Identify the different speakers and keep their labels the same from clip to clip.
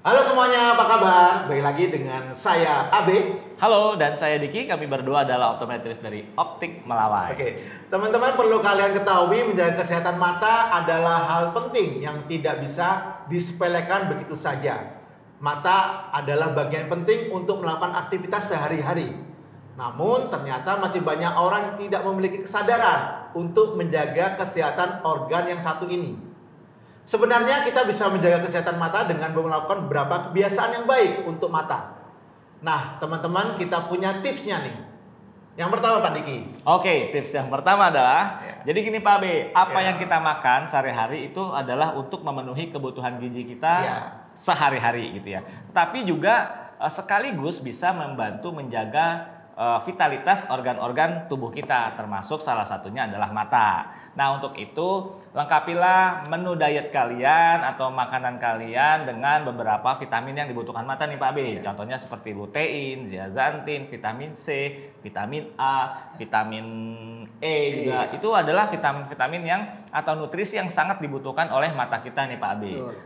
Speaker 1: Halo semuanya, apa kabar? Baik lagi dengan saya Abe.
Speaker 2: Halo, dan saya Diki. Kami berdua adalah optometris dari Optik Melawai.
Speaker 1: Oke, teman-teman perlu kalian ketahui menjaga kesehatan mata adalah hal penting yang tidak bisa disepelekan begitu saja. Mata adalah bagian penting untuk melakukan aktivitas sehari-hari. Namun ternyata masih banyak orang yang tidak memiliki kesadaran untuk menjaga kesehatan organ yang satu ini. Sebenarnya kita bisa menjaga kesehatan mata dengan melakukan beberapa kebiasaan yang baik untuk mata. Nah, teman-teman, kita punya tipsnya nih. Yang pertama, Pak Diki.
Speaker 2: Oke, tips yang pertama adalah, jadi gini Pak B, apa yang kita makan sehari-hari itu adalah untuk memenuhi kebutuhan gizi kita sehari-hari gitu ya. Tapi juga sekaligus bisa membantu menjaga vitalitas organ-organ tubuh kita, termasuk salah satunya adalah mata. Nah, untuk itu lengkapilah menu diet kalian atau makanan kalian dengan beberapa vitamin yang dibutuhkan mata nih Pak B. Contohnya seperti lutein, zeaxanthin, vitamin C, vitamin A, vitamin E juga. Itu adalah vitamin-vitamin yang atau nutrisi yang sangat dibutuhkan oleh mata kita nih Pak B.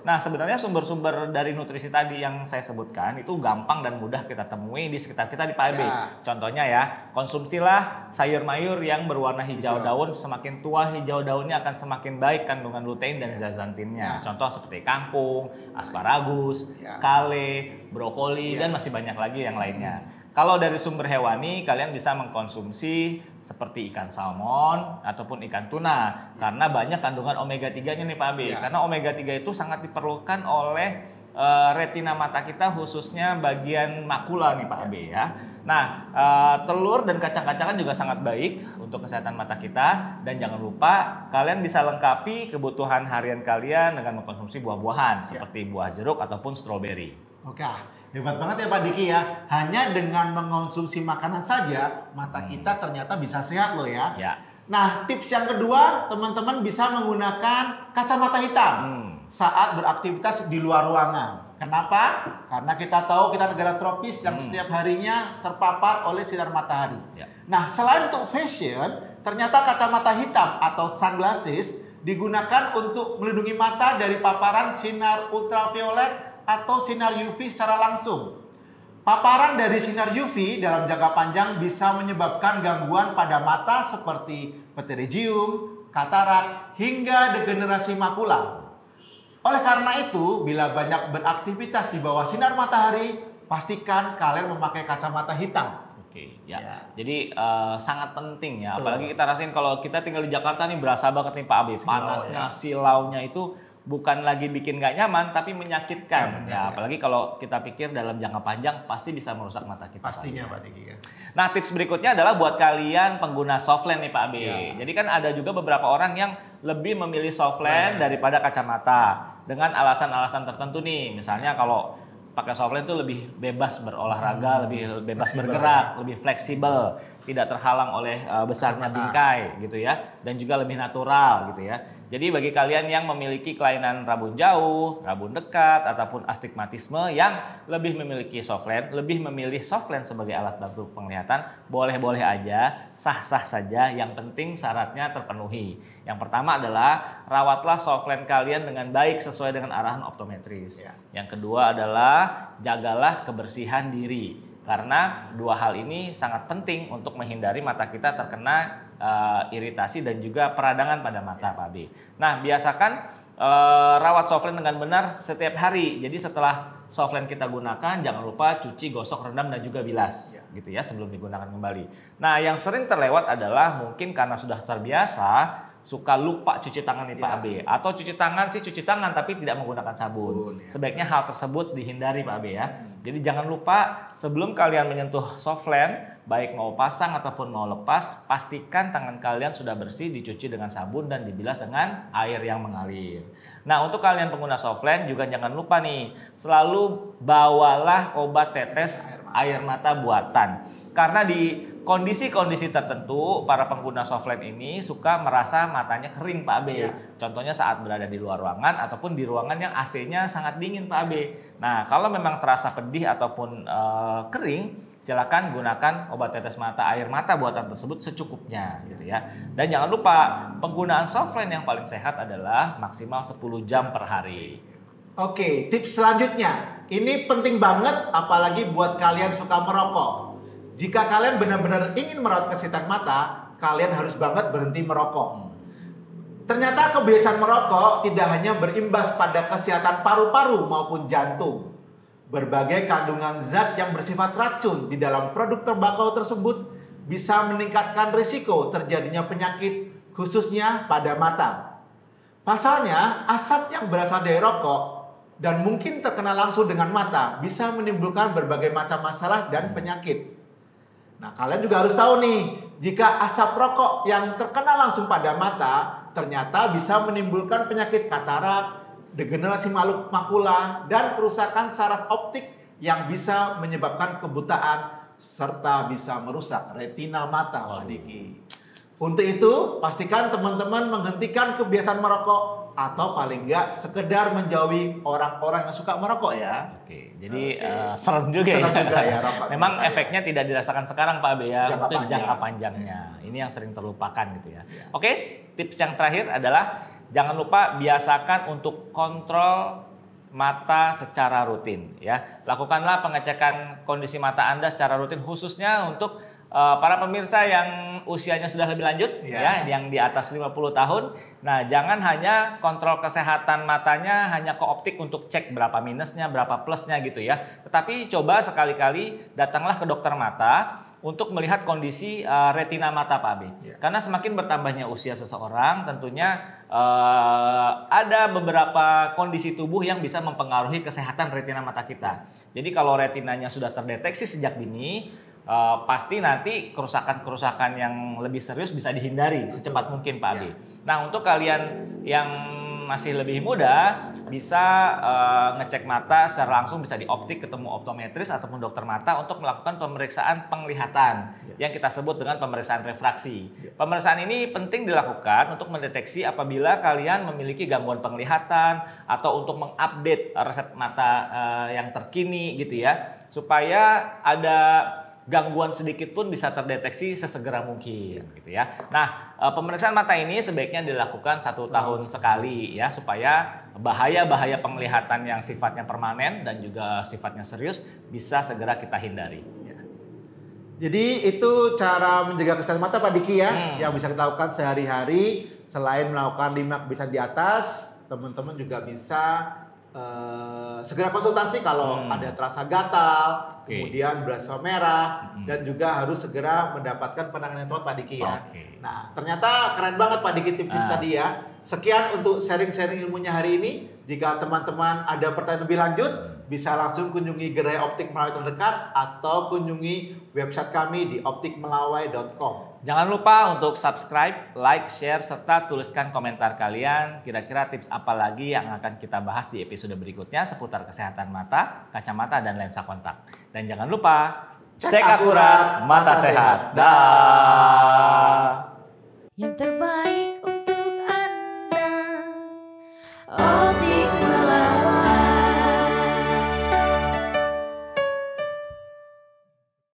Speaker 2: Nah, sebenarnya sumber-sumber dari nutrisi tadi yang saya sebutkan itu gampang dan mudah kita temui di sekitar kita di Pak B. Contohnya ya, konsumsilah sayur mayur yang berwarna hijau daun. Semakin tua hijau daunnya akan semakin baik kandungan lutein dan zeaxanthinnya. Contoh seperti kangkung, asparagus, kale, brokoli, dan masih banyak lagi yang lainnya. Kalau dari sumber hewani, kalian bisa mengkonsumsi seperti ikan salmon ataupun ikan tuna. Karena banyak kandungan omega 3-nya nih Pak B. Karena omega 3 itu sangat diperlukan oleh retina mata kita, khususnya bagian makula nih Pak B ya. Nah, telur dan kacang-kacangan juga sangat baik untuk kesehatan mata kita. Dan jangan lupa kalian bisa lengkapi kebutuhan harian kalian dengan mengkonsumsi buah-buahan seperti buah jeruk ataupun stroberi.
Speaker 1: Oke, hebat banget ya Pak Diki ya. Hanya dengan mengonsumsi makanan saja, mata kita ternyata bisa sehat loh ya. Nah, tips yang kedua, teman-teman bisa menggunakan kacamata hitam saat beraktivitas di luar ruangan. Kenapa? Karena kita tahu kita negara tropis yang setiap harinya terpapar oleh sinar matahari. Nah, selain untuk fashion, ternyata kacamata hitam atau sunglasses digunakan untuk melindungi mata dari paparan sinar ultraviolet atau sinar UV secara langsung. Paparan dari sinar UV dalam jangka panjang bisa menyebabkan gangguan pada mata seperti pterygium, katarak, hingga degenerasi makula. Oleh karena itu, bila banyak beraktivitas di bawah sinar matahari, pastikan kalian memakai kacamata hitam.
Speaker 2: Jadi sangat penting ya. Apalagi kita rasain kalau kita tinggal di Jakarta nih, berasa banget nih Pak Abi. Panasnya, silaunya itu bukan lagi bikin gak nyaman, tapi menyakitkan. Apalagi kalau kita pikir dalam jangka panjang pasti bisa merusak mata kita.
Speaker 1: Pastinya Pak Diki ya.
Speaker 2: Nah, tips berikutnya adalah buat kalian pengguna softland nih Pak B. Jadi kan ada juga beberapa orang yang lebih memilih softland daripada kacamata dengan alasan-alasan tertentu nih. Misalnya kalau pakai softland itu lebih bebas berolahraga, lebih bebas bergerak, lebih fleksibel, tidak terhalang oleh besarnya bingkai gitu ya, dan juga lebih natural gitu ya. Jadi bagi kalian yang memiliki kelainan rabun jauh, rabun dekat, ataupun astigmatisme yang lebih memiliki softland, lebih memilih softland sebagai alat bantu penglihatan, boleh-boleh aja, sah-sah saja, yang penting syaratnya terpenuhi. Yang pertama adalah rawatlah softland kalian dengan baik sesuai dengan arahan optometris. Yang kedua adalah jagalah kebersihan diri. Karena dua hal ini sangat penting untuk menghindari mata kita terkena iritasi dan juga peradangan pada mata Pak B. Nah, biasakan rawat softland dengan benar setiap hari. Jadi setelah softland kita gunakan, jangan lupa cuci, gosok, rendam, dan juga bilas gitu ya sebelum digunakan kembali. Nah, yang sering terlewat adalah mungkin karena sudah terbiasa suka lupa cuci tangan nih Pak B, atau cuci tangan tapi tidak menggunakan sabun. Sebaiknya hal tersebut dihindari Pak B ya. Jadi jangan lupa sebelum kalian menyentuh softland, baik mau pasang ataupun mau lepas, pastikan tangan kalian sudah bersih, dicuci dengan sabun dan dibilas dengan air yang mengalir. Nah, untuk kalian pengguna softland juga jangan lupa nih, selalu bawalah obat tetes air mata buatan. Karena di kondisi-kondisi tertentu para pengguna softland ini suka merasa matanya kering Pak B. Contohnya saat berada di luar ruangan ataupun di ruangan yang AC-nya sangat dingin Pak B. Nah, kalau memang terasa pedih ataupun kering, silakan gunakan obat tetes mata air mata buatan tersebut secukupnya gitu ya. Dan jangan lupa penggunaan softland yang paling sehat adalah maksimal 10 jam per hari.
Speaker 1: Oke, tips selanjutnya Ini penting banget apalagi buat kalian suka merokok. Jika kalian benar-benar ingin merawat kesehatan mata, kalian harus banget berhenti merokok. Ternyata kebiasaan merokok tidak hanya berimbas pada kesehatan paru-paru maupun jantung. Berbagai kandungan zat yang bersifat racun di dalam produk tembakau tersebut bisa meningkatkan risiko terjadinya penyakit khususnya pada mata. Pasalnya, asap yang berasal dari rokok dan mungkin terkena langsung dengan mata bisa menimbulkan berbagai macam masalah dan penyakit. Nah, kalian juga harus tahu nih, jika asap rokok yang terkena langsung pada mata ternyata bisa menimbulkan penyakit katarak, degenerasi makula, dan kerusakan saraf optik yang bisa menyebabkan kebutaan serta bisa merusak retina mata, Pak Diki. Untuk itu, pastikan teman-teman menghentikan kebiasaan merokok atau paling enggak sekedar menjauhi orang-orang yang suka merokok ya.
Speaker 2: Oke, jadi serem juga ya rokok. Memang efeknya tidak dirasakan sekarang Pak Abe ya, untuk jangka panjangnya. Ini yang sering terlupakan gitu ya. Oke, tips yang terakhir adalah jangan lupa biasakan untuk kontrol mata secara rutin ya. Lakukanlah pengecekan kondisi mata Anda secara rutin khususnya untuk para pemirsa yang usianya sudah lebih lanjut ya, yang di atas 50 tahun. Nah, jangan hanya kontrol kesehatan matanya hanya ke optik untuk cek berapa minusnya, berapa plusnya gitu ya. Tetapi coba sekali-kali datanglah ke dokter mata untuk melihat kondisi retina mata Pak Abe. Karena semakin bertambahnya usia seseorang tentunya ada beberapa kondisi tubuh yang bisa mempengaruhi kesehatan retina mata kita. Jadi kalau retinanya sudah terdeteksi sejak dini, pasti nanti kerusakan-kerusakan yang lebih serius bisa dihindari secepat mungkin Pak Abi. Nah, untuk kalian yang masih lebih muda bisa ngecek mata secara langsung, bisa di optik ketemu optometris ataupun dokter mata untuk melakukan pemeriksaan penglihatan yang kita sebut dengan pemeriksaan refraksi. Pemeriksaan ini penting dilakukan untuk mendeteksi apabila kalian memiliki gangguan penglihatan atau untuk mengupdate resep mata yang terkini gitu ya, supaya ada gangguan sedikit pun bisa terdeteksi sesegera mungkin gitu ya. Nah, pemeriksaan mata ini sebaiknya dilakukan 1 tahun sekali ya, supaya bahaya-bahaya penglihatan yang sifatnya permanen dan juga sifatnya serius bisa segera kita hindari.
Speaker 1: Jadi itu cara menjaga kesehatan mata Pak Diki ya, yang bisa kita lakukan sehari-hari. Selain melakukan 5 kebiasaan di atas, teman-teman juga bisa segera konsultasi kalau ada terasa gatal, kemudian berasa merah, dan juga harus segera mendapatkan penanganan yang tepat Pak Diki ya. Nah, ternyata keren banget Pak Diki tips-tips tadi ya. Sekian untuk sharing-sharing ilmunya hari ini. Jika teman-teman ada pertanyaan lebih lanjut, bisa langsung kunjungi Gerai Optik Melawai terdekat atau kunjungi website kami di optikmelawai.com.
Speaker 2: Jangan lupa untuk subscribe, like, share, serta tuliskan komentar kalian. Kira-kira tips apa lagi yang akan kita bahas di episode berikutnya seputar kesehatan mata, kacamata, dan lensa kontak. Dan jangan lupa, cek akurat, mata sehat. Dah.
Speaker 3: Yang terbaik